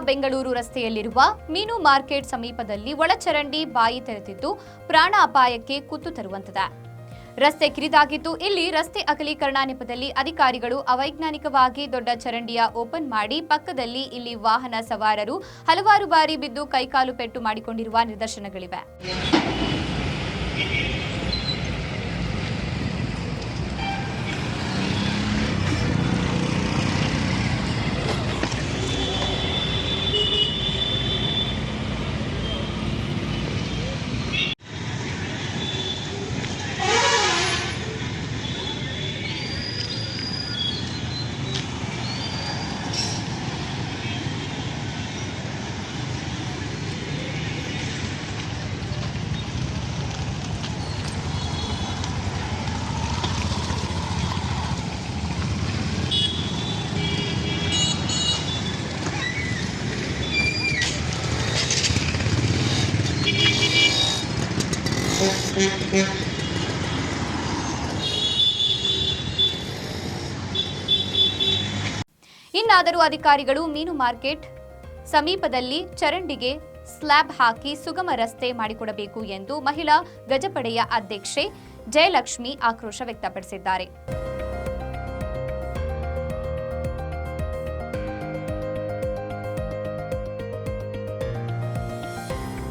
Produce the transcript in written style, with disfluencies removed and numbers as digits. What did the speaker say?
ಬೆಂಗಳೂರು ರಸ್ತೆಯಲ್ಲಿರುವ ಮೀನು ಮಾರ್ಕೆಟ್ ಸಮೀಪದಲ್ಲಿ ಒಳಚರಂಡಿ ಬಾಯಿ ತೆರೆದಿದ್ದು ಪ್ರಾಣ ಅಪಾಯಕ್ಕೆ ಕುತ್ತು ತರುವಂತಿದೆ. ರಸ್ತೆ ಕಿರಿದಾಗಿದ್ದು ಇಲ್ಲಿ ರಸ್ತೆ ಅಗಲೀಕರಣ ನೆಪದಲ್ಲಿ ಅಧಿಕಾರಿಗಳು ಅವೈಜ್ಞಾನಿಕವಾಗಿ ದೊಡ್ಡ ಚರಂಡಿಯ ಓಪನ್ ಮಾಡಿ ಪಕ್ಕದಲ್ಲಿ ಇಲ್ಲಿ ವಾಹನ ಸವಾರರು ಹಲವಾರು ಬಾರಿ ಬಿದ್ದು ಕೈಕಾಲು ಪೆಟ್ಟು ಮಾಡಿಕೊಂಡಿರುವ ನಿದರ್ಶನಗಳಿವೆ. ಇನ್ನಾದರೂ ಅಧಿಕಾರಿಗಳು ಮೀನು ಮಾರ್ಕೆಟ್ ಸಮೀಪದಲ್ಲಿ ಚರಂಡಿಗೆ ಸ್ಲ್ಯಾಬ್ ಹಾಕಿ ಸುಗಮ ರಸ್ತೆ ಮಾಡಿಕೊಡಬೇಕು ಎಂದು ಮಹಿಳಾ ಗಜಪಡೆಯ ಅಧ್ಯಕ್ಷೆ ಜಯಲಕ್ಷ್ಮಿ ಆಕ್ರೋಶ ವ್ಯಕ್ತಪಡಿಸಿದ್ದಾರೆ.